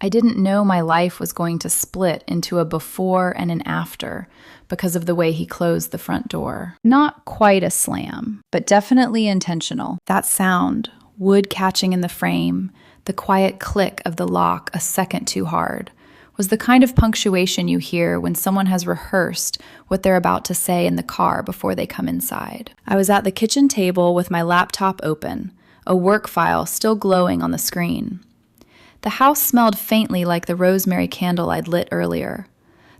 I didn't know my life was going to split into a before and an after because of the way he closed the front door. Not quite a slam, but definitely intentional. That sound, wood catching in the frame, the quiet click of the lock a second too hard, was the kind of punctuation you hear when someone has rehearsed what they're about to say in the car before they come inside. I was at the kitchen table with my laptop open, a work file still glowing on the screen. The house smelled faintly like the rosemary candle I'd lit earlier,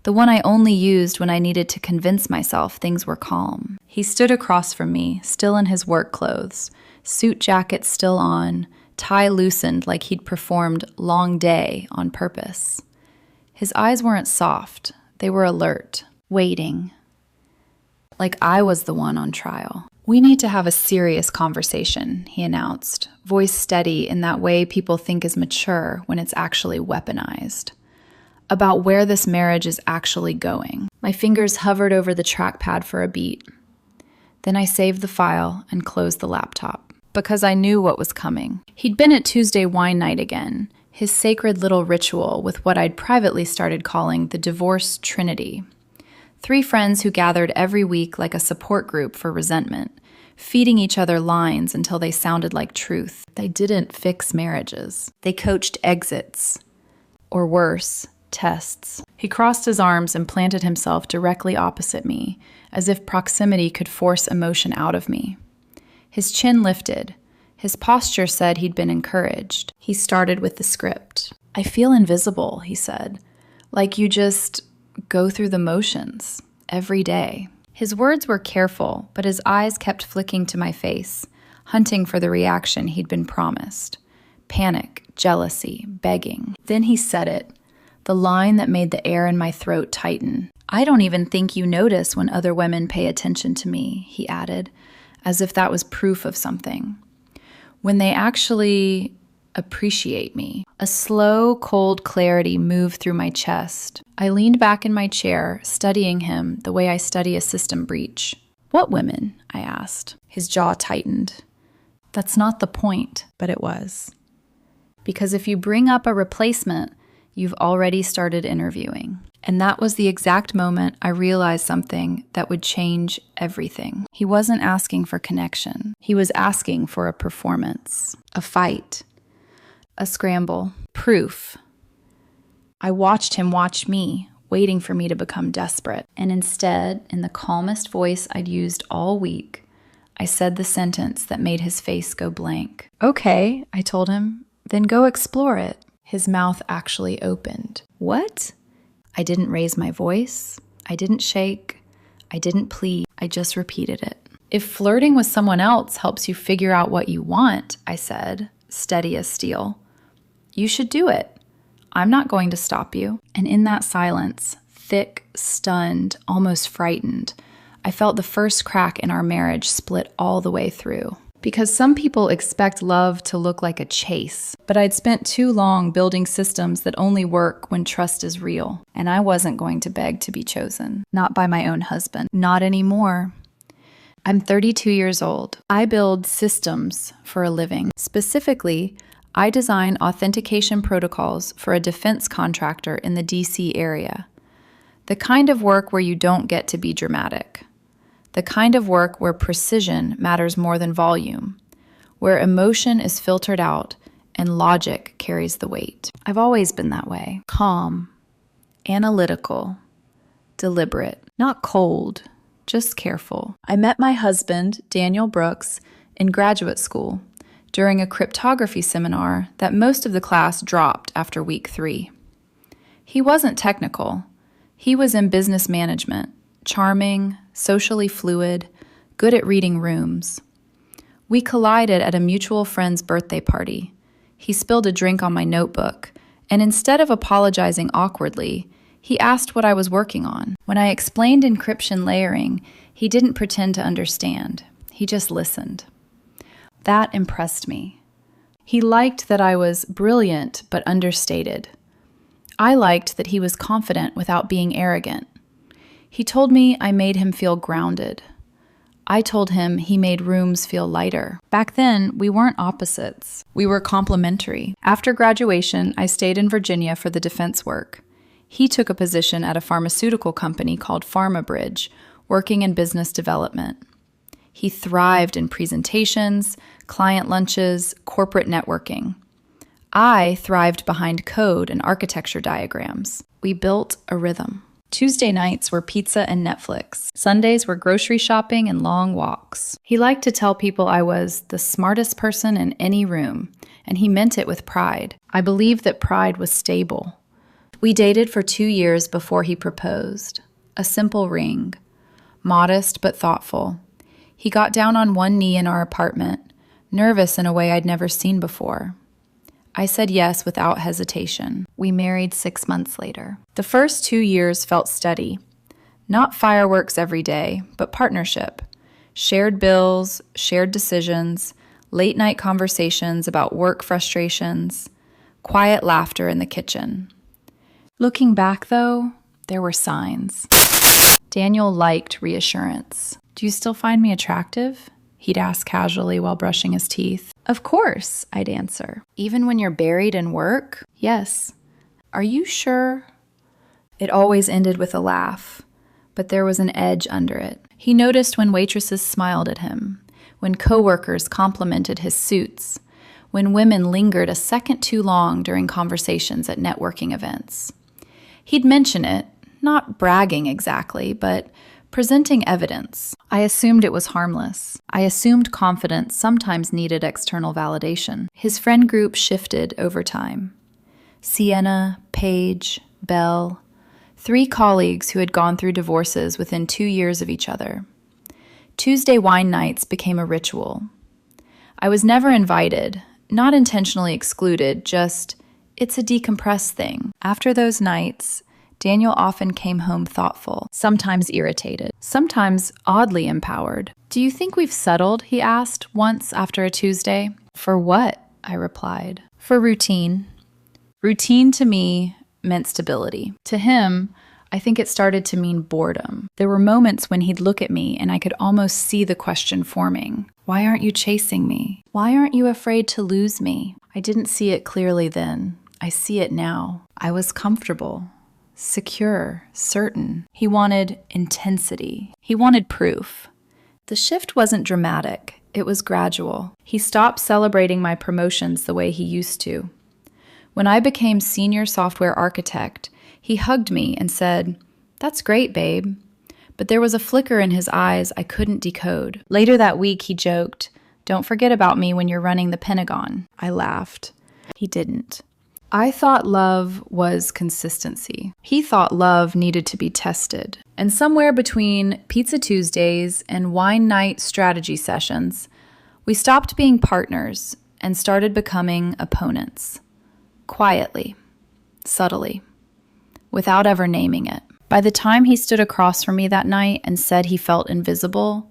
the one I only used when I needed to convince myself things were calm. He stood across from me, still in his work clothes, suit jacket still on, tie loosened like he'd performed long day on purpose. His eyes weren't soft, they were alert, waiting. Like I was the one on trial. "We need to have a serious conversation," he announced, voice steady in that way people think is mature when it's actually weaponized. "About where this marriage is actually going." My fingers hovered over the trackpad for a beat. Then I saved the file and closed the laptop, because I knew what was coming. He'd been at Tuesday wine night again, his sacred little ritual with what I'd privately started calling the divorce trinity. 3 friends who gathered every week like a support group for resentment, feeding each other lines until they sounded like truth. They didn't fix marriages. They coached exits. Or worse, tests. He crossed his arms and planted himself directly opposite me, as if proximity could force emotion out of me. His chin lifted. His posture said he'd been encouraged. He started with the script. "I feel invisible," he said. "Like you just go through the motions every day." His words were careful, but his eyes kept flicking to my face, hunting for the reaction he'd been promised. Panic, jealousy, begging. Then he said it, the line that made the air in my throat tighten. "I don't even think you notice when other women pay attention to me," he added, as if that was proof of something. "When they actually appreciate me." A slow, cold clarity moved through my chest. I leaned back in my chair, studying him the way I study a system breach. "What women?" I asked. His jaw tightened. "That's not the point," but it was. Because if you bring up a replacement, you've already started interviewing. And that was the exact moment I realized something that would change everything. He wasn't asking for connection. He was asking for a performance, a fight, a scramble, proof. I watched him watch me, waiting for me to become desperate. And instead, in the calmest voice I'd used all week, I said the sentence that made his face go blank. "Okay," I told him, "then go explore it." His mouth actually opened. "What?" I didn't raise my voice. I didn't shake. I didn't plead. I just repeated it. "If flirting with someone else helps you figure out what you want," I said, steady as steel, "you should do it. I'm not going to stop you." And in that silence, thick, stunned, almost frightened, I felt the first crack in our marriage split all the way through. Because some people expect love to look like a chase, but I'd spent too long building systems that only work when trust is real, and I wasn't going to beg to be chosen. Not by my own husband. Not anymore. I'm 32 years old. I build systems for a living. Specifically, I design authentication protocols for a defense contractor in the DC area. The kind of work where you don't get to be dramatic. The kind of work where precision matters more than volume, where emotion is filtered out and logic carries the weight. I've always been that way. Calm, analytical, deliberate, not cold, just careful. I met my husband, Daniel Brooks, in graduate school during a cryptography seminar that most of the class dropped after week 3. He wasn't technical. He was in business management, charming, socially fluid, good at reading rooms. We collided at a mutual friend's birthday party. He spilled a drink on my notebook, and instead of apologizing awkwardly, he asked what I was working on. When I explained encryption layering, he didn't pretend to understand. He just listened. That impressed me. He liked that I was brilliant but understated. I liked that he was confident without being arrogant. He told me I made him feel grounded. I told him he made rooms feel lighter. Back then, we weren't opposites. We were complementary. After graduation, I stayed in Virginia for the defense work. He took a position at a pharmaceutical company called PharmaBridge, working in business development. He thrived in presentations, client lunches, corporate networking. I thrived behind code and architecture diagrams. We built a rhythm. Tuesday nights were pizza and Netflix. Sundays were grocery shopping and long walks. He liked to tell people I was the smartest person in any room, and he meant it with pride. I believed that pride was stable. We dated for 2 years before he proposed. A simple ring. Modest but thoughtful. He got down on one knee in our apartment, nervous in a way I'd never seen before. I said yes without hesitation. We married 6 months later. The first 2 years felt steady. Not fireworks every day, but partnership. Shared bills, shared decisions, late night conversations about work frustrations, quiet laughter in the kitchen. Looking back, though, there were signs. Daniel liked reassurance. "Do you still find me attractive?" He'd ask casually while brushing his teeth. "Of course," I'd answer. "Even when you're buried in work?" "Yes." "Are you sure?" It always ended with a laugh, but there was an edge under it. He noticed when waitresses smiled at him, when coworkers complimented his suits, when women lingered a second too long during conversations at networking events. He'd mention it, not bragging exactly, but presenting evidence. I assumed it was harmless. I assumed confidence sometimes needed external validation. His friend group shifted over time. Sienna, Paige, Belle, 3 colleagues who had gone through divorces within 2 years of each other. Tuesday wine nights became a ritual. I was never invited, not intentionally excluded, just, it's a decompress thing. After those nights, Daniel often came home thoughtful, sometimes irritated, sometimes oddly empowered. "Do you think we've settled?" he asked once after a Tuesday. "For what?" I replied. "For routine." Routine to me meant stability. To him, I think it started to mean boredom. There were moments when he'd look at me and I could almost see the question forming. Why aren't you chasing me? Why aren't you afraid to lose me? I didn't see it clearly then. I see it now. I was comfortable. Secure, certain. He wanted intensity. He wanted proof. The shift wasn't dramatic. It was gradual. He stopped celebrating my promotions the way he used to. When I became senior software architect, he hugged me and said, "That's great, babe." But there was a flicker in his eyes I couldn't decode. Later that week, he joked, "Don't forget about me when you're running the Pentagon." I laughed. He didn't. I thought love was consistency. He thought love needed to be tested. And somewhere between Pizza Tuesdays and wine night strategy sessions, we stopped being partners and started becoming opponents. Quietly, subtly, without ever naming it. By the time he stood across from me that night and said he felt invisible,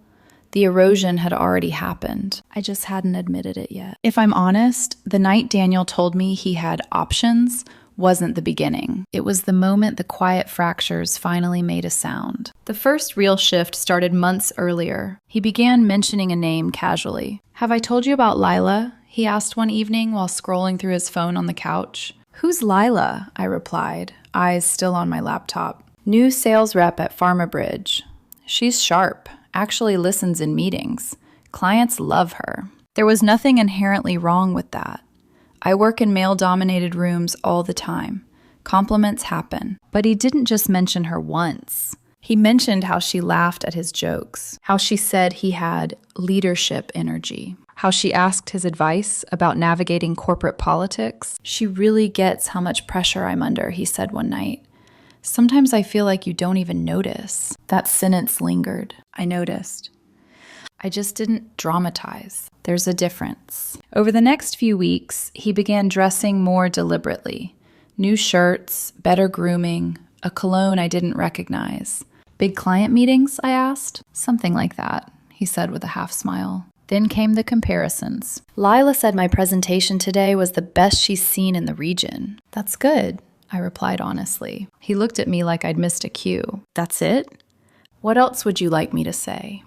the erosion had already happened. I just hadn't admitted it yet. If I'm honest, the night Daniel told me he had options wasn't the beginning. It was the moment the quiet fractures finally made a sound. The first real shift started months earlier. He began mentioning a name casually. "Have I told you about Lila?" he asked one evening while scrolling through his phone on the couch. "Who's Lila?" I replied, eyes still on my laptop. "New sales rep at PharmaBridge. She's sharp. Actually listens in meetings. Clients love her." There was nothing inherently wrong with that. I work in male-dominated rooms all the time. Compliments happen. But he didn't just mention her once. He mentioned how she laughed at his jokes, how she said he had leadership energy, how she asked his advice about navigating corporate politics. "She really gets how much pressure I'm under," he said one night. "Sometimes I feel like you don't even notice." That sentence lingered. I noticed. I just didn't dramatize. There's a difference. Over the next few weeks, he began dressing more deliberately. New shirts, better grooming, a cologne I didn't recognize. "Big client meetings?" I asked. "Something like that," he said with a half smile. Then came the comparisons. "Lila said my presentation today was the best she's seen in the region." "That's good," I replied honestly. He looked at me like I'd missed a cue. "That's it?" What else would you like me to say?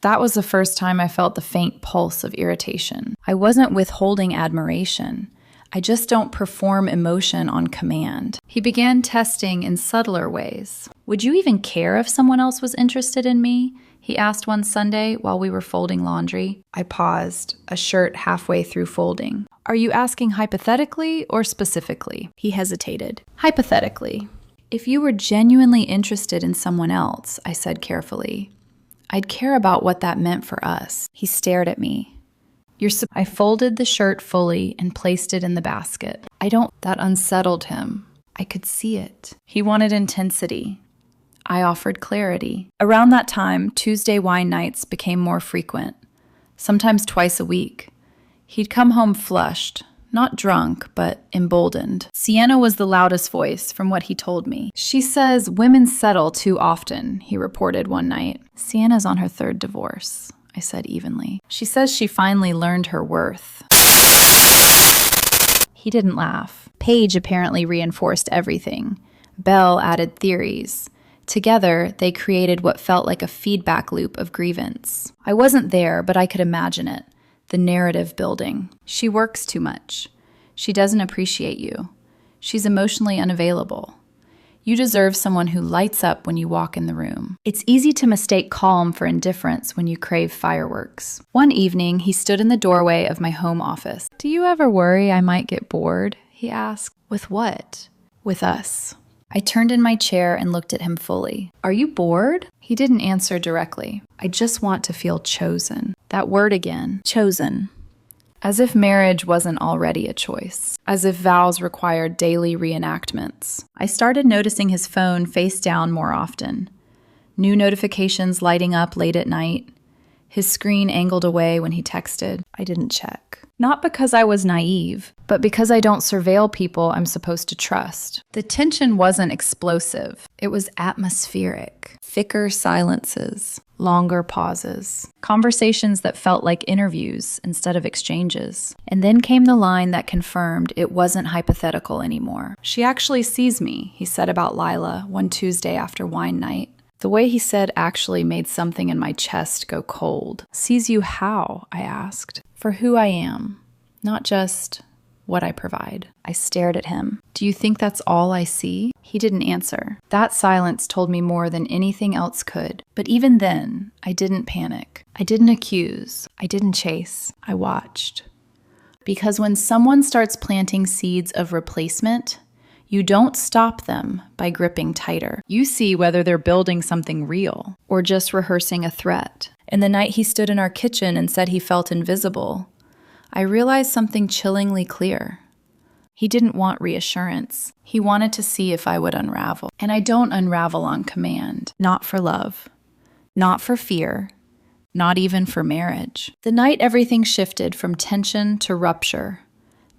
That was the first time I felt the faint pulse of irritation. I wasn't withholding admiration. I just don't perform emotion on command. He began testing in subtler ways. Would you even care if someone else was interested in me? He asked one Sunday while we were folding laundry. I paused, a shirt halfway through folding. Are you asking hypothetically or specifically? He hesitated. Hypothetically. If you were genuinely interested in someone else, I said carefully, I'd care about what that meant for us. He stared at me. I folded the shirt fully and placed it in the basket. That unsettled him. I could see it. He wanted intensity. I offered clarity. Around that time, Tuesday wine nights became more frequent, sometimes twice a week. He'd come home flushed, not drunk, but emboldened. Sienna was the loudest voice from what he told me. She says women settle too often, he reported one night. Sienna's on her third divorce, I said evenly. She says she finally learned her worth. He didn't laugh. Paige apparently reinforced everything. Belle added theories. Together, they created what felt like a feedback loop of grievance. I wasn't there, but I could imagine it. The narrative building. She works too much. She doesn't appreciate you. She's emotionally unavailable. You deserve someone who lights up when you walk in the room. It's easy to mistake calm for indifference when you crave fireworks. One evening, he stood in the doorway of my home office. Do you ever worry I might get bored? He asked. With what? With us. I turned in my chair and looked at him fully. Are you bored? He didn't answer directly. I just want to feel chosen. That word again. Chosen. As if marriage wasn't already a choice. As if vows required daily reenactments. I started noticing his phone face down more often. New notifications lighting up late at night. His screen angled away when he texted. I didn't check. Not because I was naive, but because I don't surveil people I'm supposed to trust. The tension wasn't explosive. It was atmospheric. Thicker silences. Longer pauses. Conversations that felt like interviews instead of exchanges. And then came the line that confirmed it wasn't hypothetical anymore. She actually sees me, he said about Lila one Tuesday after wine night. The way he said actually made something in my chest go cold. Sees you how? I asked. For who I am, not just what I provide. I stared at him. Do you think that's all I see? He didn't answer. That silence told me more than anything else could. But even then, I didn't panic. I didn't accuse. I didn't chase. I watched. Because when someone starts planting seeds of replacement, you don't stop them by gripping tighter. You see whether they're building something real or just rehearsing a threat. And the night he stood in our kitchen and said he felt invisible, I realized something chillingly clear. He didn't want reassurance. He wanted to see if I would unravel. And I don't unravel on command. Not for love. Not for fear. Not even for marriage. The night everything shifted from tension to rupture.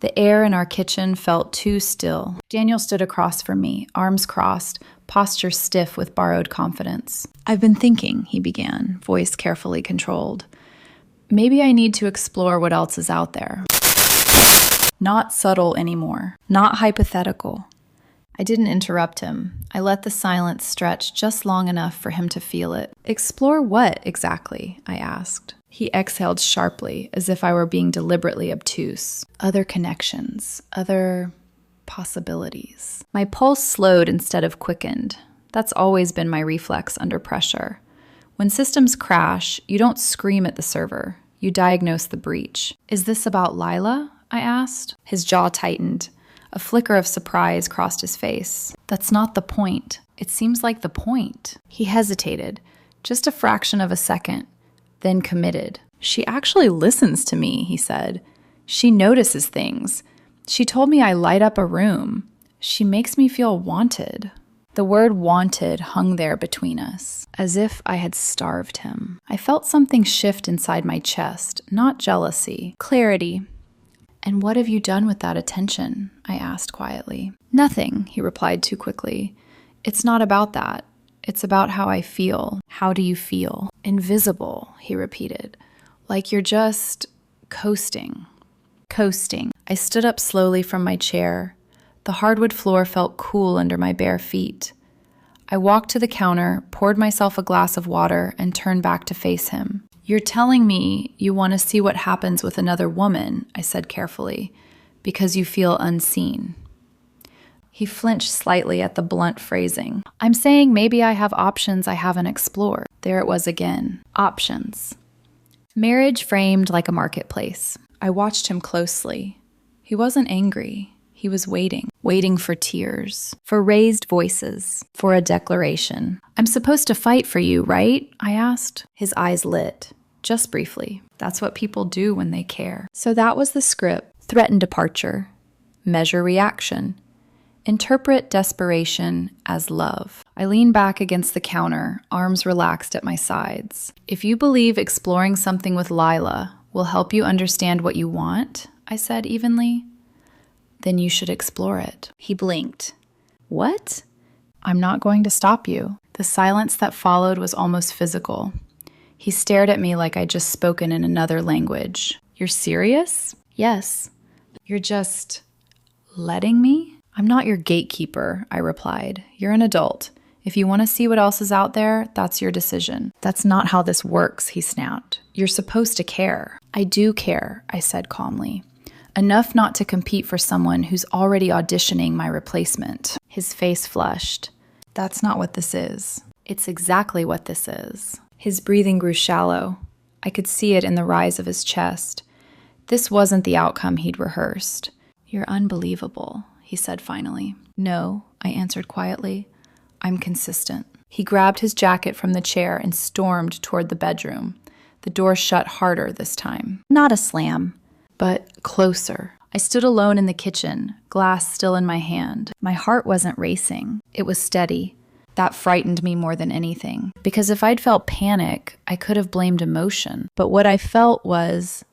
The air in our kitchen felt too still. Daniel stood across from me, arms crossed, posture stiff with borrowed confidence. I've been thinking, he began, voice carefully controlled. Maybe I need to explore what else is out there. Not subtle anymore. Not hypothetical. I didn't interrupt him. I let the silence stretch just long enough for him to feel it. Explore what exactly? I asked. He exhaled sharply, as if I were being deliberately obtuse. Other connections, other possibilities. My pulse slowed instead of quickened. That's always been my reflex under pressure. When systems crash, you don't scream at the server. You diagnose the breach. Is this about Lila? I asked. His jaw tightened. A flicker of surprise crossed his face. That's not the point. It seems like the point. He hesitated, just a fraction of a second. Then committed. She actually listens to me, he said. She notices things. She told me I light up a room. She makes me feel wanted. The word wanted hung there between us, as if I had starved him. I felt something shift inside my chest, not jealousy, clarity. And what have you done with that attention? I asked quietly. Nothing, he replied too quickly. It's not about that. It's about how I feel. How do you feel? Invisible, he repeated. Like you're just coasting. Coasting. I stood up slowly from my chair. The hardwood floor felt cool under my bare feet. I walked to the counter, poured myself a glass of water, and turned back to face him. "You're telling me you want to see what happens with another woman," I said carefully, "because you feel unseen." He flinched slightly at the blunt phrasing. "I'm saying maybe I have options I haven't explored." There it was again. Options. Marriage framed like a marketplace. I watched him closely. He wasn't angry. He was waiting for tears, for raised voices, for a declaration. "I'm supposed to fight for you, right?" I asked. His eyes lit, just briefly. That's what people do when they care. So that was the script. Threaten departure. Measure reaction. Interpret desperation as love. I leaned back against the counter, arms relaxed at my sides. "If you believe exploring something with Lila will help you understand what you want," I said evenly, "then you should explore it." He blinked. "What?" "I'm not going to stop you." The silence that followed was almost physical. He stared at me like I'd just spoken in another language. "You're serious?" "Yes." "You're just letting me?" "I'm not your gatekeeper," I replied. "You're an adult. If you want to see what else is out there, that's your decision." "That's not how this works," he snapped. "You're supposed to care." "I do care," I said calmly. "Enough not to compete for someone who's already auditioning my replacement." His face flushed. "That's not what this is." "It's exactly what this is." His breathing grew shallow. I could see it in the rise of his chest. This wasn't the outcome he'd rehearsed. "You're unbelievable," he said finally. "No," I answered quietly. "I'm consistent." He grabbed his jacket from the chair and stormed toward the bedroom. The door shut harder this time. Not a slam, but closer. I stood alone in the kitchen, glass still in my hand. My heart wasn't racing. It was steady. That frightened me more than anything. Because if I'd felt panic, I could have blamed emotion. But what I felt was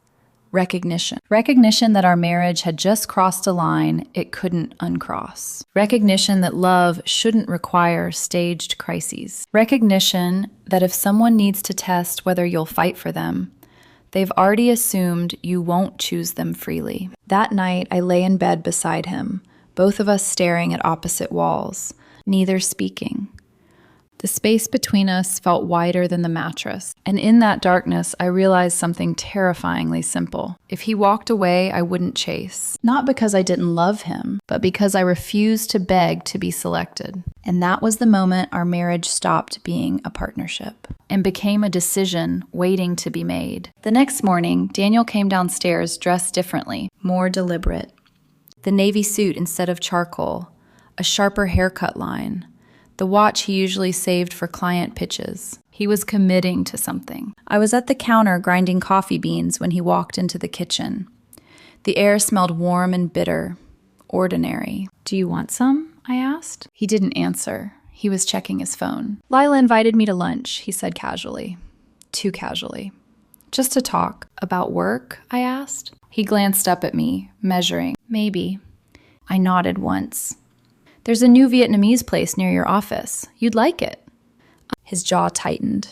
recognition. Recognition that our marriage had just crossed a line it couldn't uncross. Recognition that love shouldn't require staged crises. Recognition that if someone needs to test whether you'll fight for them, they've already assumed you won't choose them freely. That night, I lay in bed beside him, both of us staring at opposite walls, neither speaking. The space between us felt wider than the mattress, and in that darkness, I realized something terrifyingly simple. If he walked away, I wouldn't chase. Not because I didn't love him, but because I refused to beg to be selected. And that was the moment our marriage stopped being a partnership and became a decision waiting to be made. The next morning, Daniel came downstairs dressed differently, more deliberate. The navy suit instead of charcoal, a sharper haircut line, the watch he usually saved for client pitches. He was committing to something. I was at the counter grinding coffee beans when he walked into the kitchen. The air smelled warm and bitter, ordinary. "Do you want some?" I asked. He didn't answer. He was checking his phone. "Lila invited me to lunch," he said casually. Too casually. "Just to talk." "About work?" I asked. He glanced up at me, measuring. "Maybe." I nodded once. "There's a new Vietnamese place near your office. You'd like it." His jaw tightened.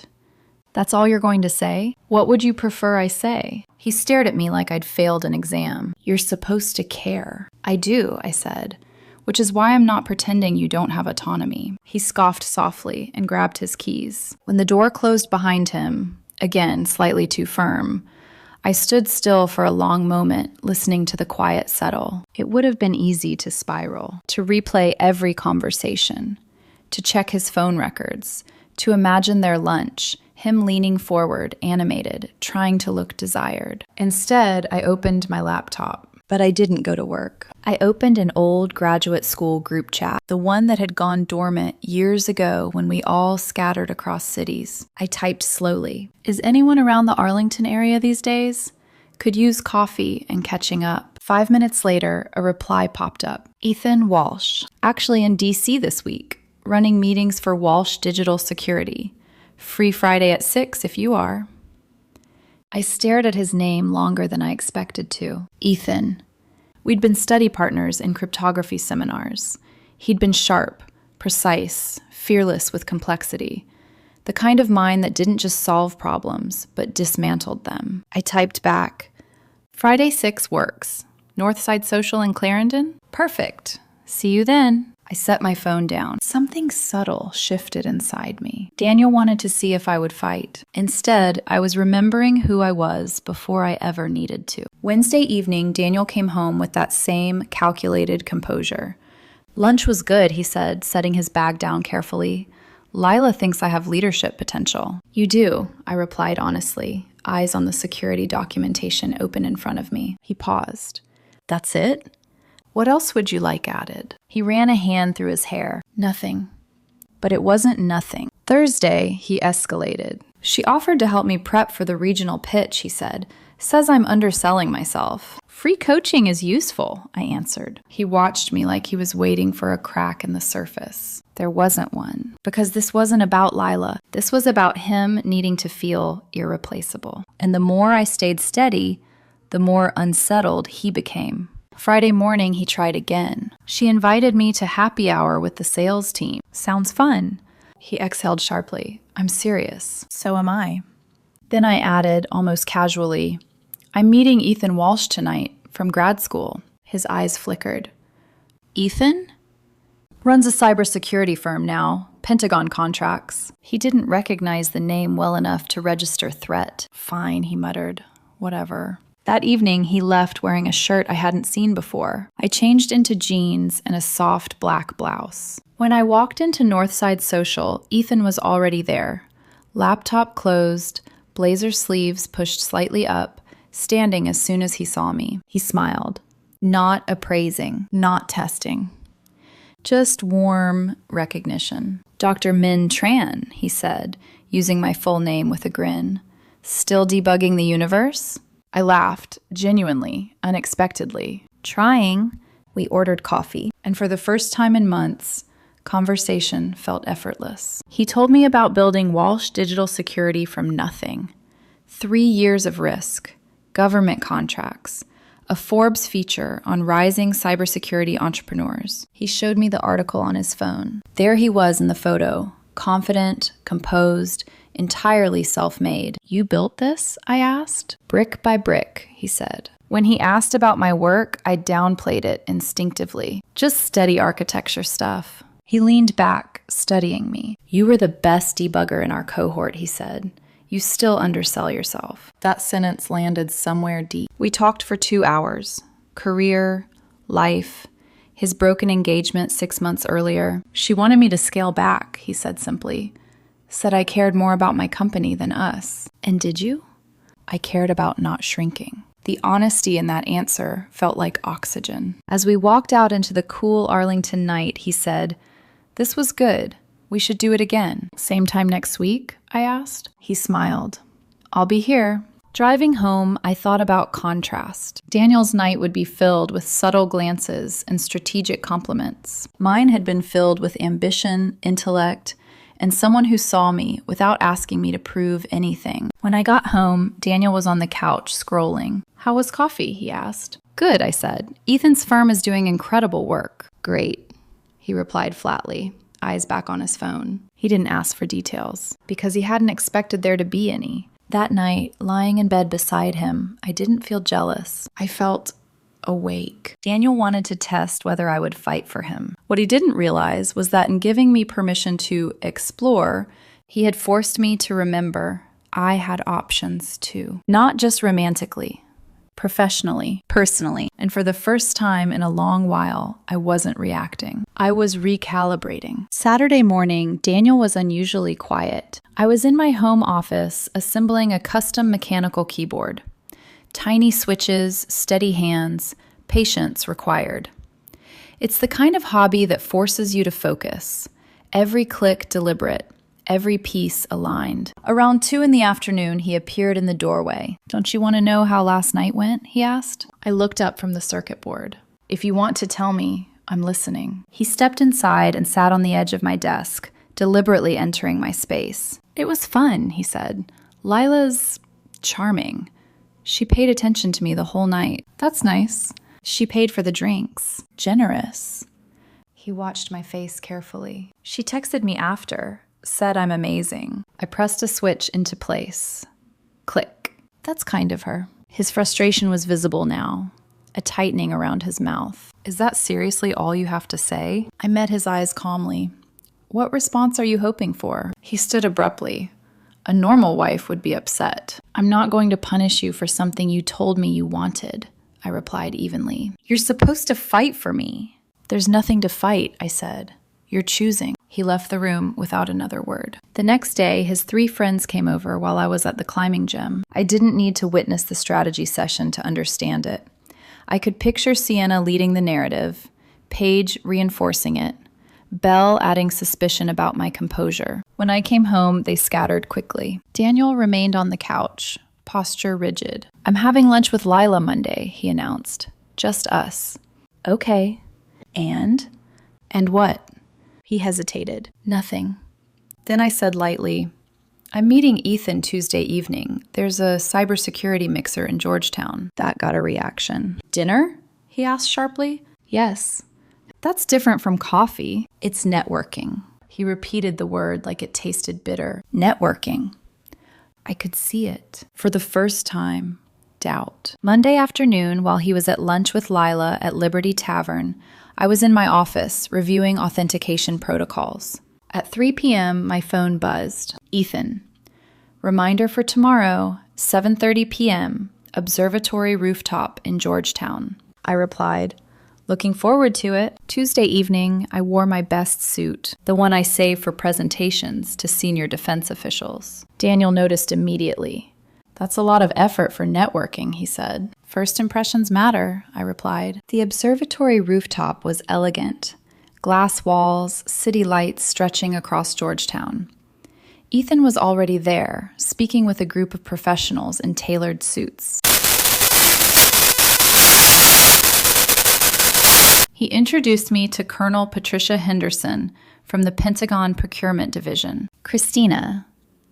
"That's all you're going to say? What would you prefer I say?" He stared at me like I'd failed an exam. "You're supposed to care." "I do," I said, "which is why I'm not pretending you don't have autonomy." He scoffed softly and grabbed his keys. When the door closed behind him, again slightly too firm, I stood still for a long moment, listening to the quiet settle. It would have been easy to spiral, to replay every conversation, to check his phone records, to imagine their lunch, him leaning forward, animated, trying to look desired. Instead, I opened my laptop. But I didn't go to work. I opened an old graduate school group chat, the one that had gone dormant years ago when we all scattered across cities. I typed slowly. "Is anyone around the Arlington area these days? Could use coffee and catching up." 5 minutes later, a reply popped up. "Ethan Walsh. Actually in DC this week. Running meetings for Walsh Digital Security. Free Friday at 6 if you are." I stared at his name longer than I expected to. Ethan. We'd been study partners in cryptography seminars. He'd been sharp, precise, fearless with complexity. The kind of mind that didn't just solve problems, but dismantled them. I typed back, "Friday 6 works. Northside Social in Clarendon? Perfect. See you then." I set my phone down. Something subtle shifted inside me. Daniel wanted to see if I would fight. Instead, I was remembering who I was before I ever needed to. Wednesday evening, Daniel came home with that same calculated composure. Lunch was good, he said, setting his bag down carefully. Lila thinks I have leadership potential. You do, I replied honestly, eyes on the security documentation open in front of me. He paused. That's it? What else would you like added? He ran a hand through his hair. Nothing. But it wasn't nothing. Thursday, he escalated. She offered to help me prep for the regional pitch, he said. Says I'm underselling myself. Free coaching is useful, I answered. He watched me like he was waiting for a crack in the surface. There wasn't one. Because this wasn't about Lila. This was about him needing to feel irreplaceable. And the more I stayed steady, the more unsettled he became. Friday morning, he tried again. She invited me to happy hour with the sales team. Sounds fun. He exhaled sharply. I'm serious. So am I. Then I added, almost casually, I'm meeting Ethan Walsh tonight from grad school. His eyes flickered. Ethan? Runs a cybersecurity firm now, Pentagon contracts. He didn't recognize the name well enough to register threat. Fine, he muttered. Whatever. That evening, he left wearing a shirt I hadn't seen before. I changed into jeans and a soft black blouse. When I walked into Northside Social, Ethan was already there. Laptop closed, blazer sleeves pushed slightly up, standing as soon as he saw me. He smiled. Not appraising, not testing. Just warm recognition. Dr. Min Tran, he said, using my full name with a grin. Still debugging the universe? I laughed, genuinely, unexpectedly. Trying, we ordered coffee, and for the first time in months, conversation felt effortless. He told me about building Walsh Digital Security from nothing. 3 years of risk, government contracts, a Forbes feature on rising cybersecurity entrepreneurs. He showed me the article on his phone. There he was in the photo, confident, composed, entirely self-made. You built this? I asked. Brick by brick, he said. When he asked about my work, I downplayed it instinctively. Just steady architecture stuff. He leaned back, studying me. You were the best debugger in our cohort, he said. You still undersell yourself. That sentence landed somewhere deep. We talked for 2 hours. Career, life, his broken engagement 6 months earlier. She wanted me to scale back, he said simply. Said I cared more about my company than us. And did you? I cared about not shrinking. The honesty in that answer felt like oxygen. As we walked out into the cool Arlington night, he said, This was good. We should do it again. Same time next week? I asked. He smiled. I'll be here. Driving home, I thought about contrast. Daniel's night would be filled with subtle glances and strategic compliments. Mine had been filled with ambition, intellect, and someone who saw me without asking me to prove anything. When I got home, Daniel was on the couch scrolling. How was coffee? He asked. Good, I said. Ethan's firm is doing incredible work. Great, he replied flatly, eyes back on his phone. He didn't ask for details, because he hadn't expected there to be any. That night, lying in bed beside him, I didn't feel jealous. I felt awake. Daniel wanted to test whether I would fight for him. What he didn't realize was that in giving me permission to explore, he had forced me to remember I had options too. Not just romantically, professionally, personally. And for the first time in a long while, I wasn't reacting. I was recalibrating. Saturday morning, Daniel was unusually quiet. I was in my home office assembling a custom mechanical keyboard. Tiny switches, steady hands, patience required. It's the kind of hobby that forces you to focus. Every click deliberate, every piece aligned. Around 2 p.m, he appeared in the doorway. Don't you want to know how last night went? He asked. I looked up from the circuit board. If you want to tell me, I'm listening. He stepped inside and sat on the edge of my desk, deliberately entering my space. It was fun, he said. Lila's charming. She paid attention to me the whole night. That's nice. She paid for the drinks. Generous. He watched my face carefully. She texted me after, said I'm amazing. I pressed a switch into place. Click. That's kind of her. His frustration was visible now. a tightening around his mouth. Is that seriously all you have to say? I met his eyes calmly. What response are you hoping for? He stood abruptly. A normal wife would be upset. I'm not going to punish you for something you told me you wanted, I replied evenly. You're supposed to fight for me. There's nothing to fight, I said. You're choosing. He left the room without another word. The next day, his 3 friends came over while I was at the climbing gym. I didn't need to witness the strategy session to understand it. I could picture Sienna leading the narrative, Paige reinforcing it, Belle adding suspicion about my composure. When I came home, they scattered quickly. Daniel remained on the couch, posture rigid. I'm having lunch with Lila Monday, he announced. Just us. Okay. And? And what? He hesitated. Nothing. Then I said lightly, I'm meeting Ethan Tuesday evening. There's a cybersecurity mixer in Georgetown. That got a reaction. Dinner? He asked sharply. Yes. That's different from coffee. It's networking. He repeated the word like it tasted bitter. Networking. I could see it. For the first time, doubt. Monday afternoon, while he was at lunch with Lila at Liberty Tavern, I was in my office reviewing authentication protocols. At 3 p.m., my phone buzzed. Ethan. Reminder for tomorrow, 7:30 p.m., Observatory Rooftop in Georgetown. I replied, looking forward to it. Tuesday evening, I wore my best suit, the one I save for presentations to senior defense officials. Daniel noticed immediately. That's a lot of effort for networking, he said. First impressions matter, I replied. The observatory rooftop was elegant. Glass walls, city lights stretching across Georgetown. Ethan was already there, speaking with a group of professionals in tailored suits. He introduced me to Colonel Patricia Henderson from the Pentagon Procurement Division. Christina,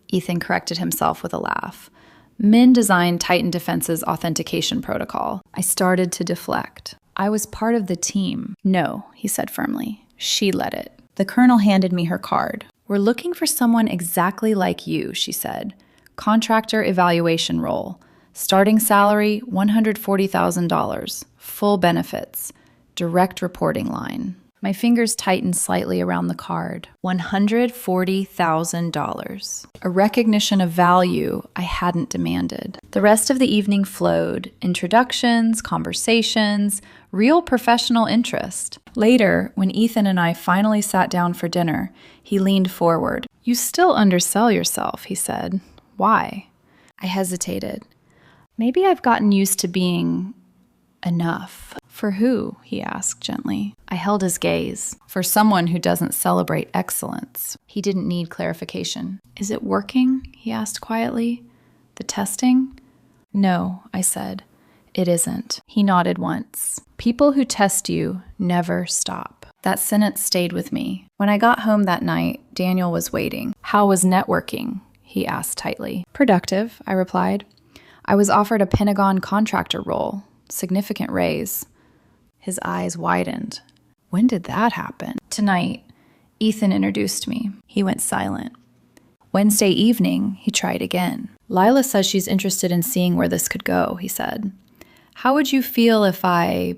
Ethan corrected himself with a laugh. Men designed Titan Defense's authentication protocol. I started to deflect. I was part of the team. No, he said firmly. She led it. The colonel handed me her card. We're looking for someone exactly like you, she said. Contractor evaluation role. Starting salary, $140,000. Full benefits. Direct reporting line. My fingers tightened slightly around the card. $140,000. A recognition of value I hadn't demanded. The rest of the evening flowed. Introductions, conversations, real professional interest. Later, when Ethan and I finally sat down for dinner, he leaned forward. You still undersell yourself, he said. Why? I hesitated. Maybe I've gotten used to being enough. For who? He asked gently. I held his gaze. For someone who doesn't celebrate excellence. He didn't need clarification. Is it working? He asked quietly. The testing? No, I said. It isn't. He nodded once. People who test you never stop. That sentence stayed with me. When I got home that night, Daniel was waiting. How was networking? He asked tightly. Productive, I replied. I was offered a Pentagon contractor role. Significant raise. His eyes widened. When did that happen? Tonight, Ethan introduced me. He went silent. Wednesday evening, he tried again. Lila says she's interested in seeing where this could go, he said. How would you feel if I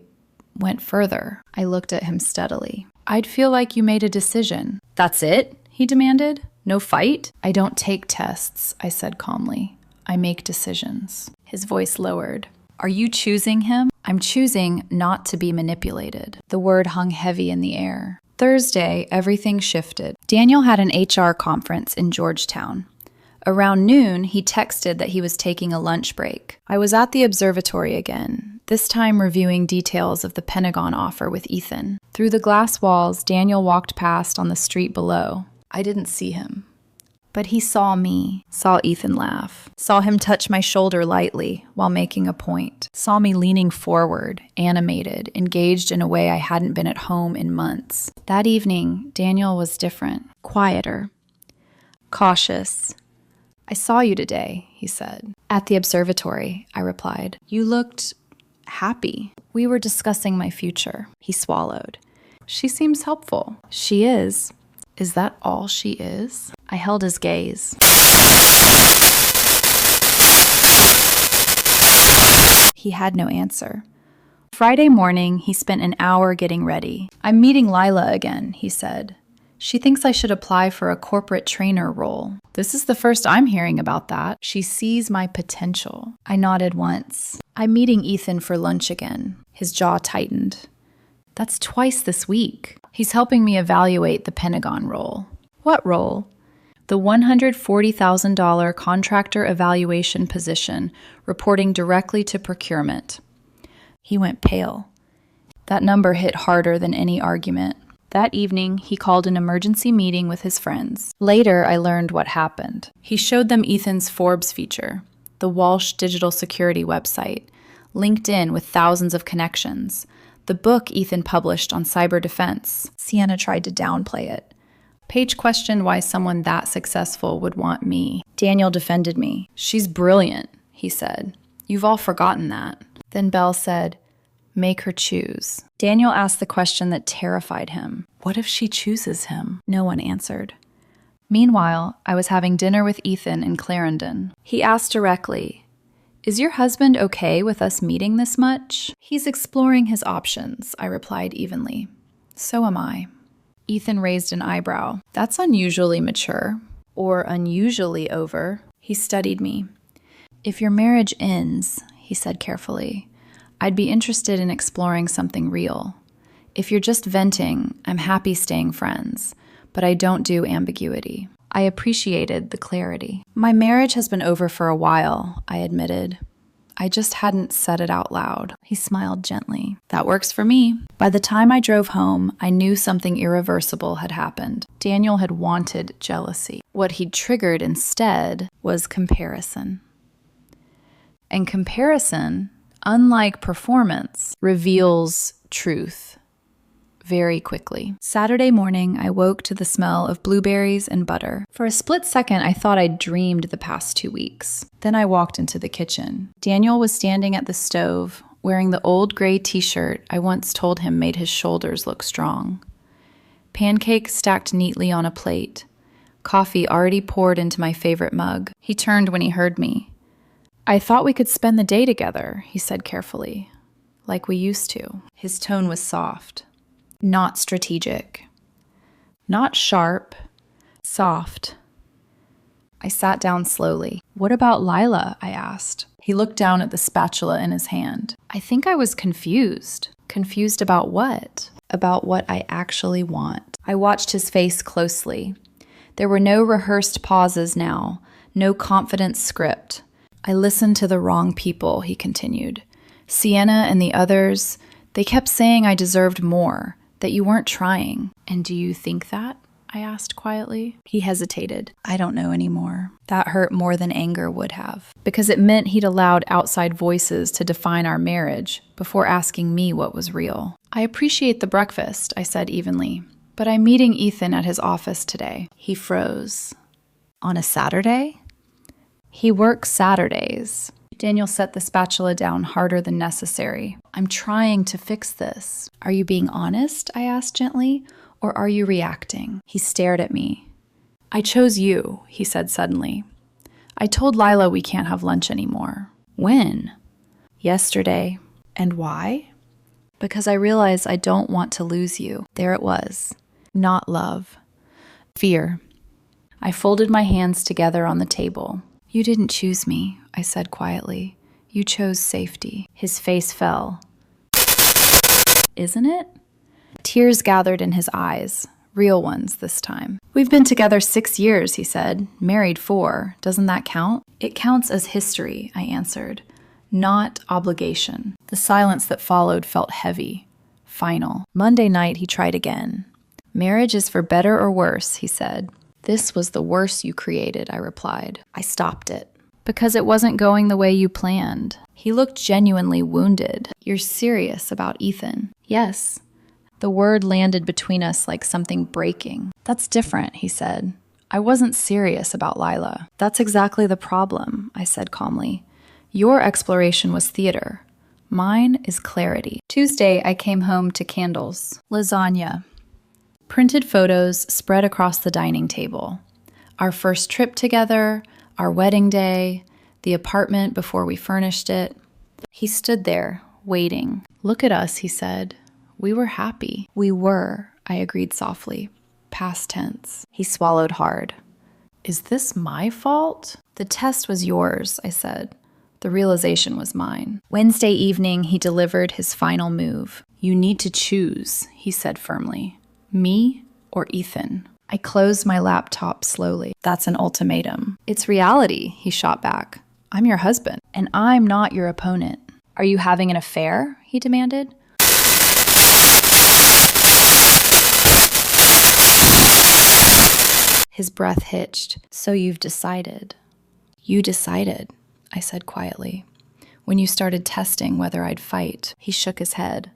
went further? I looked at him steadily. I'd feel like you made a decision. That's it? He demanded. No fight? I don't take tests, I said calmly. I make decisions. His voice lowered. Are you choosing him? I'm choosing not to be manipulated. The word hung heavy in the air. Thursday, everything shifted. Daniel had an HR conference in Georgetown. Around noon, he texted that he was taking a lunch break. I was at the observatory again, this time reviewing details of the Pentagon offer with Ethan. Through the glass walls, Daniel walked past on the street below. I didn't see him. But he saw me, saw Ethan laugh, saw him touch my shoulder lightly while making a point, saw me leaning forward, animated, engaged in a way I hadn't been at home in months. That evening, Daniel was different, quieter, cautious. I saw you today, he said. At the observatory, I replied. You looked happy. We were discussing my future. He swallowed. She seems helpful. She is. Is that all she is? I held his gaze. He had no answer. Friday morning, he spent an hour getting ready. "I'm meeting Lila again," he said. "She thinks I should apply for a corporate trainer role." "This is the first I'm hearing about that." "She sees my potential." I nodded once. "I'm meeting Ethan for lunch again." His jaw tightened. "That's twice this week." "He's helping me evaluate the Pentagon role." "What role?" "The $140,000 contractor evaluation position, reporting directly to procurement." He went pale. That number hit harder than any argument. That evening, he called an emergency meeting with his friends. Later, I learned what happened. He showed them Ethan's Forbes feature, the Walsh digital security website, LinkedIn with thousands of connections, the book Ethan published on cyber defense. Sienna tried to downplay it. Paige questioned why someone that successful would want me. Daniel defended me. "She's brilliant," he said. "You've all forgotten that." Then Belle said, "Make her choose." Daniel asked the question that terrified him. What if she chooses him? No one answered. Meanwhile, I was having dinner with Ethan in Clarendon. He asked directly, "Is your husband okay with us meeting this much?" "He's exploring his options," I replied evenly. "So am I." Ethan raised an eyebrow. "That's unusually mature." Or unusually over. He studied me. "If your marriage ends," he said carefully, "I'd be interested in exploring something real. If you're just venting, I'm happy staying friends, but I don't do ambiguity." I appreciated the clarity. "My marriage has been over for a while," I admitted. I just hadn't said it out loud. He smiled gently. "That works for me." By the time I drove home, I knew something irreversible had happened. Daniel had wanted jealousy. What he'd triggered instead was comparison. And comparison, unlike performance, reveals truth very quickly. Saturday morning, I woke to the smell of blueberries and butter. For a split second, I thought I'd dreamed the past 2 weeks. Then I walked into the kitchen. Daniel was standing at the stove, wearing the old gray t-shirt I once told him made his shoulders look strong. Pancakes stacked neatly on a plate. Coffee already poured into my favorite mug. He turned when he heard me. "I thought we could spend the day together," he said carefully, "like we used to." His tone was soft, not strategic, not sharp, soft. I sat down slowly. "What about Lila?" I asked. He looked down at the spatula in his hand. I think I was confused. Confused about what? About what I actually want. I watched his face closely. There were no rehearsed pauses now, no confident script. "I listened to the wrong people," he continued. "Sienna and the others, they kept saying I deserved more, that you weren't trying." "And do you think that?" I asked quietly. He hesitated. "I don't know anymore." That hurt more than anger would have, because it meant he'd allowed outside voices to define our marriage before asking me what was real. "I appreciate the breakfast," I said evenly, "but I'm meeting Ethan at his office today." He froze. "On a Saturday?" "He works Saturdays." Daniel set the spatula down harder than necessary. "I'm trying to fix this." "Are you being honest?" I asked gently. "Or are you reacting?" He stared at me. "I chose you," he said suddenly. "I told Lila we can't have lunch anymore." "When?" "Yesterday." "And why?" "Because I realize I don't want to lose you." There it was. Not love. Fear. I folded my hands together on the table. "You didn't choose me," I said quietly. "You chose safety." His face fell. "Isn't it?" Tears gathered in his eyes, real ones this time. "We've been together 6 years," he said. "Married 4. Doesn't that count?" "It counts as history," I answered, "not obligation." The silence that followed felt heavy, final. Monday night, he tried again. "Marriage is for better or worse," he said. "This was the worst you created," I replied. I stopped it. "Because it wasn't going the way you planned." He looked genuinely wounded. "You're serious about Ethan?" "Yes." The word landed between us like something breaking. "That's different," he said. "I wasn't serious about Lila." "That's exactly the problem," I said calmly. "Your exploration was theater. Mine is clarity." Tuesday, I came home to candles. Lasagna. Printed photos spread across the dining table. Our first trip together, our wedding day, the apartment before we furnished it. He stood there, waiting. Look at us, he said. We were happy. We were, I agreed softly. Past tense. He swallowed hard. Is this my fault? The test was yours, I said. The realization was mine. Wednesday evening, he delivered his final move. You need to choose, he said firmly. Me or Ethan? I closed my laptop slowly. That's an ultimatum. It's reality, he shot back. I'm your husband, and I'm not your opponent. Are you having an affair? He demanded. His breath hitched. So you've decided. You decided, I said quietly. When you started testing whether I'd fight, he shook his head.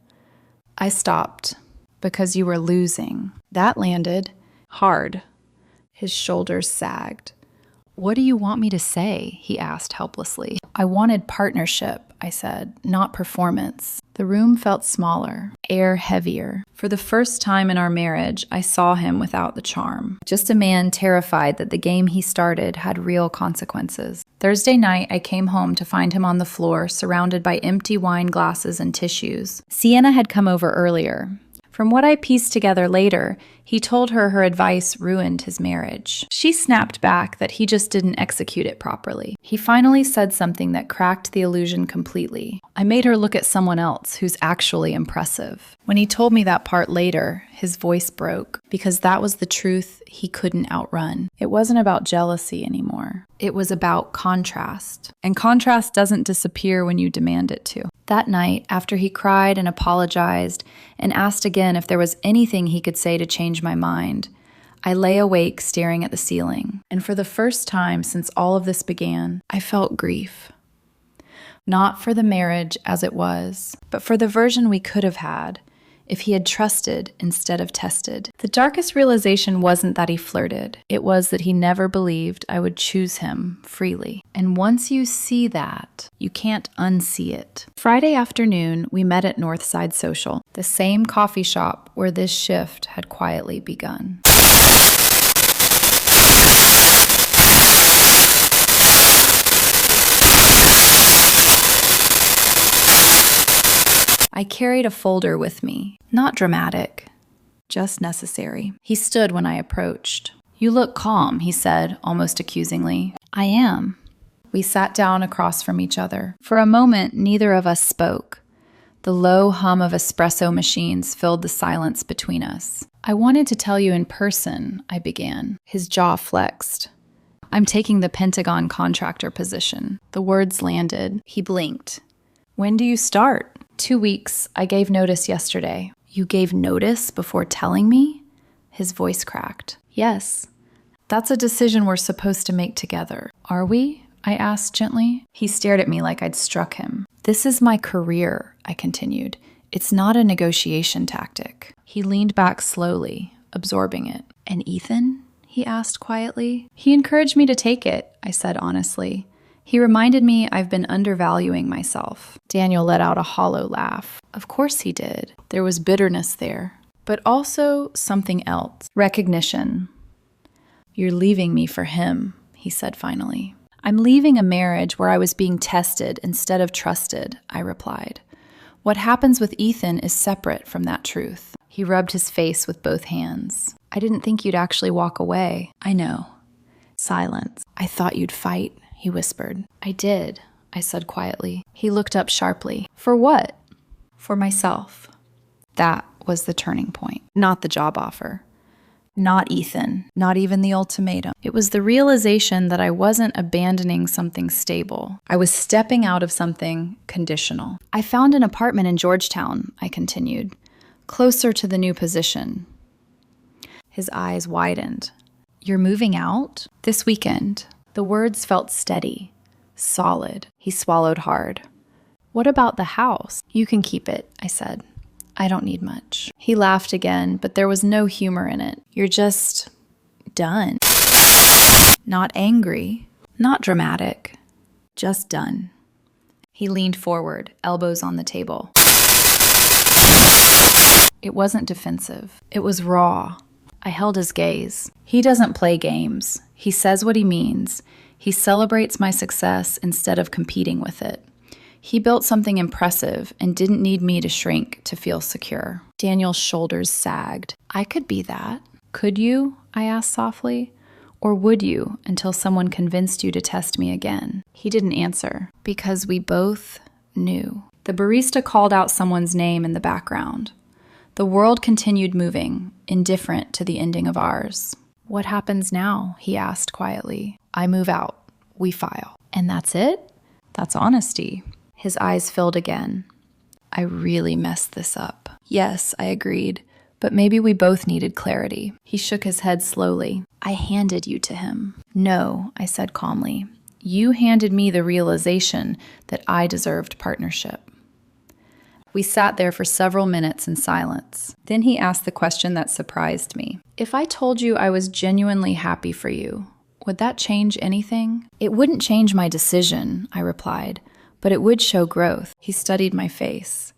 I stopped because you were losing. That landed hard. His shoulders sagged. What do you want me to say? He asked helplessly. I wanted partnership, I said, not performance. The room felt smaller, air heavier. For the first time in our marriage, I saw him without the charm. Just a man terrified that the game he started had real consequences. Thursday night, I came home to find him on the floor, surrounded by empty wine glasses and tissues. Sienna had come over earlier. From what I pieced together later, he told her advice ruined his marriage. She snapped back that he just didn't execute it properly. He finally said something that cracked the illusion completely. I made her look at someone else who's actually impressive. When he told me that part later, his voice broke, because that was the truth he couldn't outrun. It wasn't about jealousy anymore. It was about contrast. And contrast doesn't disappear when you demand it to. That night, after he cried and apologized and asked again if there was anything he could say to change my mind, I lay awake staring at the ceiling. And for the first time since all of this began, I felt grief. Not for the marriage as it was, but for the version we could have had if he had trusted instead of tested. The darkest realization wasn't that he flirted. It was that he never believed I would choose him freely. And once you see that, you can't unsee it. Friday afternoon, we met at Northside Social, the same coffee shop where this shift had quietly begun. I carried a folder with me. Not dramatic, just necessary. He stood when I approached. You look calm, he said, almost accusingly. I am. We sat down across from each other. For a moment, neither of us spoke. The low hum of espresso machines filled the silence between us. I wanted to tell you in person, I began. His jaw flexed. I'm taking the Pentagon contractor position. The words landed. He blinked. When do you start? 2 weeks. I gave notice yesterday. You gave notice before telling me? His voice cracked. Yes. That's a decision we're supposed to make together. Are we? I asked gently. He stared at me like I'd struck him. This is my career, I continued. It's not a negotiation tactic. He leaned back slowly, absorbing it. And Ethan? He asked quietly. He encouraged me to take it, I said honestly. He reminded me I've been undervaluing myself. Daniel let out a hollow laugh. Of course he did. There was bitterness there, but also something else. Recognition. You're leaving me for him, he said finally. I'm leaving a marriage where I was being tested instead of trusted, I replied. What happens with Ethan is separate from that truth. He rubbed his face with both hands. I didn't think you'd actually walk away. I know. Silence. I thought you'd fight, he whispered. I did, I said quietly. He looked up sharply. For what? For myself. That was the turning point, not the job offer. Not Ethan, not even the ultimatum. It was the realization that I wasn't abandoning something stable. I was stepping out of something conditional. I found an apartment in Georgetown, I continued, closer to the new position. His eyes widened. You're moving out? This weekend. The words felt steady, solid. He swallowed hard. What about the house? You can keep it, I said. I don't need much. He laughed again, but there was no humor in it. You're just done. Not angry, not dramatic, just done. He leaned forward, elbows on the table. It wasn't defensive. It was raw. I held his gaze. He doesn't play games. He says what he means. He celebrates my success instead of competing with it. He built something impressive and didn't need me to shrink to feel secure. Daniel's shoulders sagged. I could be that. Could you? I asked softly. Or would you until someone convinced you to test me again? He didn't answer because we both knew. The barista called out someone's name in the background. The world continued moving, indifferent to the ending of ours. What happens now? He asked quietly. I move out. We file. And that's it? That's honesty. His eyes filled again. I really messed this up. Yes, I agreed, but maybe we both needed clarity. He shook his head slowly. I handed you to him. No, I said calmly. You handed me the realization that I deserved partnership. We sat there for several minutes in silence. Then he asked the question that surprised me. If I told you I was genuinely happy for you, would that change anything? It wouldn't change my decision, I replied, but it would show growth. He studied my face.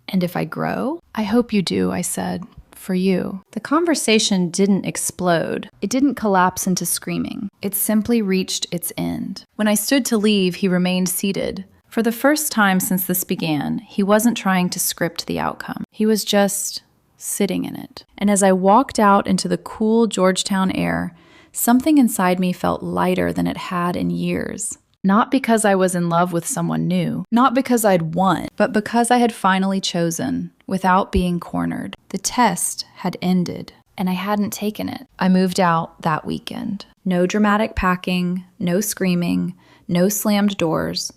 And if I grow? I hope you do, I said, for you. The conversation didn't explode. It didn't collapse into screaming. It simply reached its end. When I stood to leave, he remained seated. For the first time since this began, he wasn't trying to script the outcome. He was just sitting in it. And as I walked out into the cool Georgetown air, something inside me felt lighter than it had in years. Not because I was in love with someone new, not because I'd won, but because I had finally chosen, without being cornered. The test had ended, and I hadn't taken it. I moved out that weekend. No dramatic packing, no screaming, no slammed doors,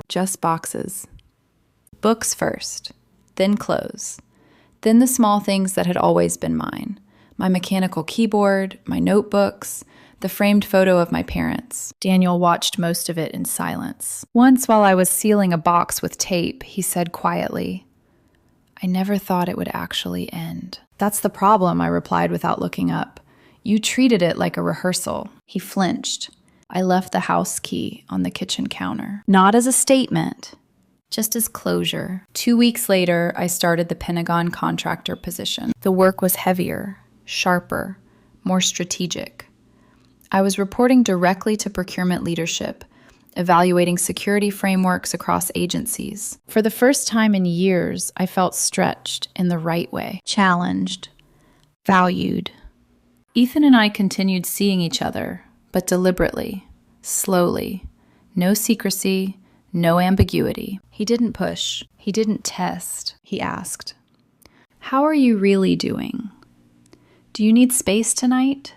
just boxes. Books first, then clothes, then the small things that had always been mine. My mechanical keyboard, my notebooks, the framed photo of my parents. Daniel watched most of it in silence. Once, while I was sealing a box with tape, he said quietly, I never thought it would actually end. That's the problem, I replied without looking up. You treated it like a rehearsal. He flinched. I left the house key on the kitchen counter. Not as a statement, just as closure. 2 weeks later, I started the Pentagon contractor position. The work was heavier, sharper, more strategic. I was reporting directly to procurement leadership, evaluating security frameworks across agencies. For the first time in years, I felt stretched in the right way, challenged, valued. Ethan and I continued seeing each other, but deliberately, slowly. No secrecy, no ambiguity. He didn't push. He didn't test. He asked, How are you really doing? Do you need space tonight?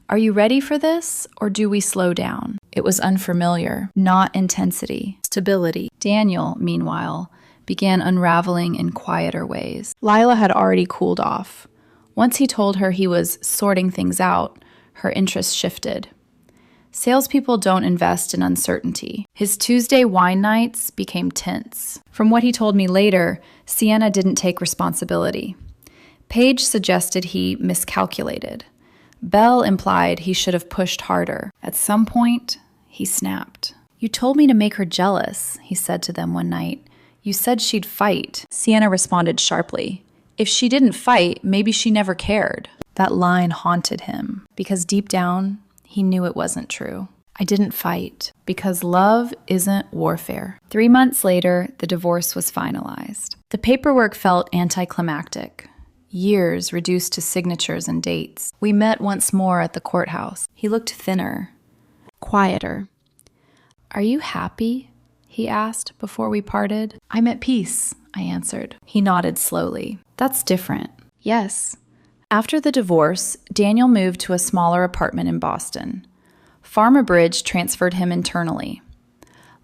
Are you ready for this, or do we slow down? It was unfamiliar, not intensity, stability. Daniel, meanwhile, began unraveling in quieter ways. Lila had already cooled off. Once he told her he was sorting things out, her interest shifted. Salespeople don't invest in uncertainty. His Tuesday wine nights became tense. From what he told me later, Sienna didn't take responsibility. Paige suggested he miscalculated. Belle implied he should have pushed harder. At some point, he snapped. You told me to make her jealous, he said to them one night. You said she'd fight. Sienna responded sharply. If she didn't fight, maybe she never cared. That line haunted him, because deep down, he knew it wasn't true. I didn't fight, because love isn't warfare. 3 months later, the divorce was finalized. The paperwork felt anticlimactic. Years reduced to signatures and dates. We met once more at the courthouse. He looked thinner, quieter. Are you happy? He asked before we parted. I'm at peace, I answered. He nodded slowly. That's different. Yes. After the divorce, Daniel moved to a smaller apartment in Boston. Farmer Bridge transferred him internally.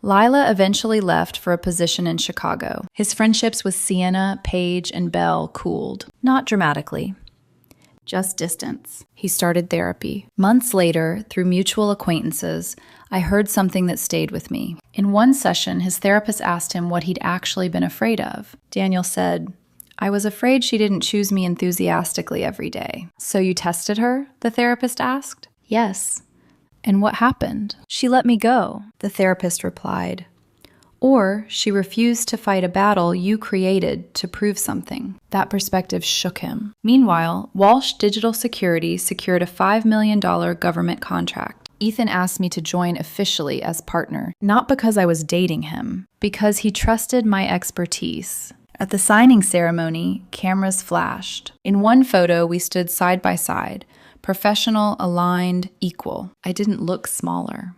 Lila eventually left for a position in Chicago. His friendships with Sienna, Paige, and Belle cooled. Not dramatically. Just distance. He started therapy. Months later, through mutual acquaintances, I heard something that stayed with me. In one session, his therapist asked him what he'd actually been afraid of. Daniel said, I was afraid she didn't choose me enthusiastically every day. So you tested her? The therapist asked. Yes. And what happened? She let me go, the therapist replied. Or she refused to fight a battle you created to prove something. That perspective shook him. Meanwhile, Walsh Digital Security secured a $5 million government contract. Ethan asked me to join officially as partner, not because I was dating him, because he trusted my expertise. At the signing ceremony, cameras flashed. In one photo, we stood side by side, professional, aligned, equal. I didn't look smaller.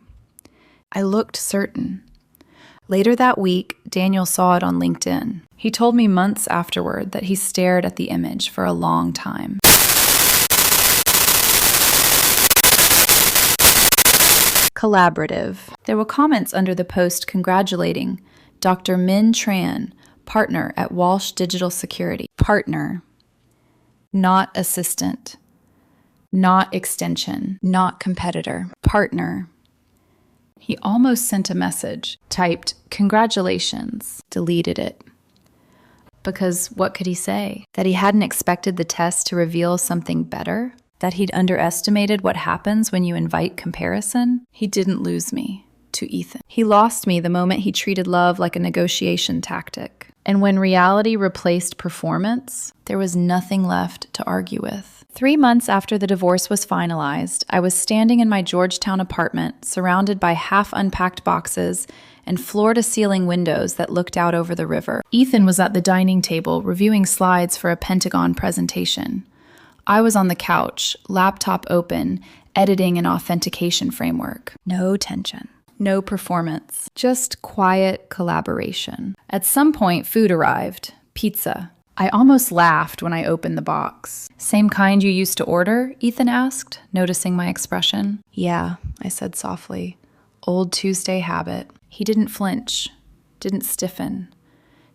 I looked certain. Later that week, Daniel saw it on LinkedIn. He told me months afterward that he stared at the image for a long time. Collaborative. There were comments under the post congratulating Dr. Min Tran, partner at Walsh Digital Security. Partner. Not assistant. Not extension. Not competitor. Partner. He almost sent a message, typed, "Congratulations," deleted it. Because what could he say? That he hadn't expected the test to reveal something better? That he'd underestimated what happens when you invite comparison? He didn't lose me to Ethan. He lost me the moment he treated love like a negotiation tactic. And when reality replaced performance, there was nothing left to argue with. 3 months after the divorce was finalized, I was standing in my Georgetown apartment, surrounded by half-unpacked boxes and floor-to-ceiling windows that looked out over the river. Ethan was at the dining table reviewing slides for a Pentagon presentation. I was on the couch, laptop open, editing an authentication framework. No tension. No performance. Just quiet collaboration. At some point, food arrived. Pizza. I almost laughed when I opened the box. "Same kind you used to order?" Ethan asked, noticing my expression. "Yeah," I said softly. "Old Tuesday habit." He didn't flinch, didn't stiffen,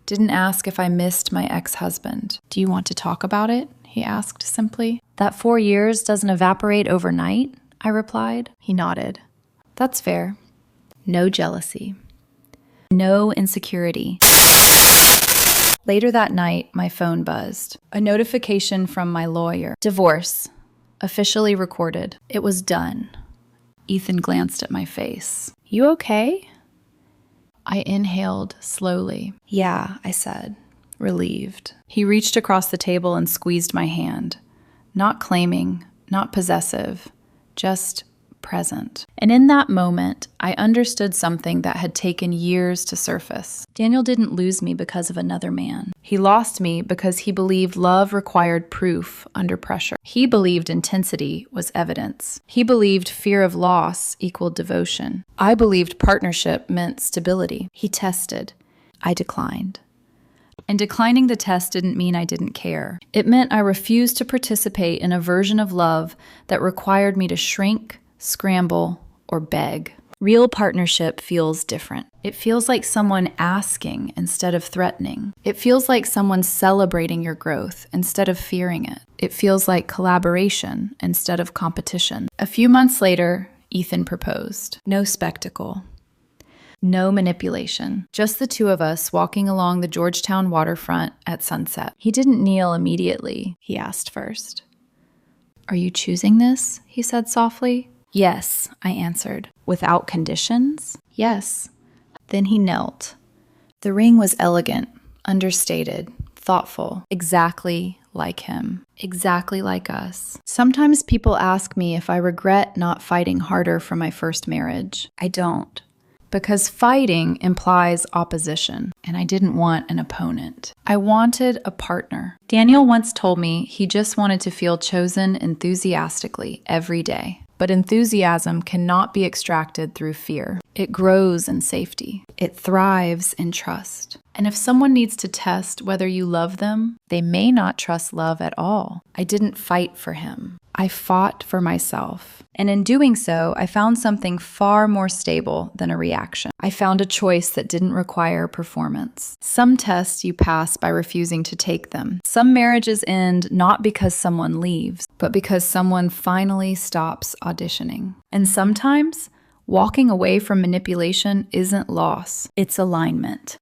didn't ask if I missed my ex-husband. "Do you want to talk about it?" he asked simply. "That 4 years doesn't evaporate overnight?" I replied. He nodded. "That's fair." No jealousy. No insecurity. Later that night, my phone buzzed. A notification from my lawyer. Divorce. Officially recorded. It was done. Ethan glanced at my face. "You okay?" I inhaled slowly. "Yeah," I said, relieved. He reached across the table and squeezed my hand. Not claiming, not possessive, just present. And in that moment, I understood something that had taken years to surface. Daniel didn't lose me because of another man. He lost me because he believed love required proof under pressure. He believed intensity was evidence. He believed fear of loss equaled devotion. I believed partnership meant stability. He tested. I declined. And declining the test didn't mean I didn't care. It meant I refused to participate in a version of love that required me to shrink, scramble, or beg. Real partnership feels different. It feels like someone asking instead of threatening. It feels like someone celebrating your growth instead of fearing it. It feels like collaboration instead of competition. A few months later, Ethan proposed. No spectacle. No manipulation. Just the two of us walking along the Georgetown waterfront at sunset. He didn't kneel immediately. He asked first. "Are you choosing this?" he said softly. "Yes," I answered. "Without conditions?" "Yes." Then he knelt. The ring was elegant, understated, thoughtful, exactly like him, exactly like us. Sometimes people ask me if I regret not fighting harder for my first marriage. I don't. Because fighting implies opposition, and I didn't want an opponent. I wanted a partner. Daniel once told me he just wanted to feel chosen enthusiastically every day. But enthusiasm cannot be extracted through fear. It grows in safety. It thrives in trust. And if someone needs to test whether you love them, they may not trust love at all. I didn't fight for him. I fought for myself. And in doing so, I found something far more stable than a reaction. I found a choice that didn't require performance. Some tests you pass by refusing to take them. Some marriages end not because someone leaves, but because someone finally stops auditioning. And sometimes, walking away from manipulation isn't loss, it's alignment.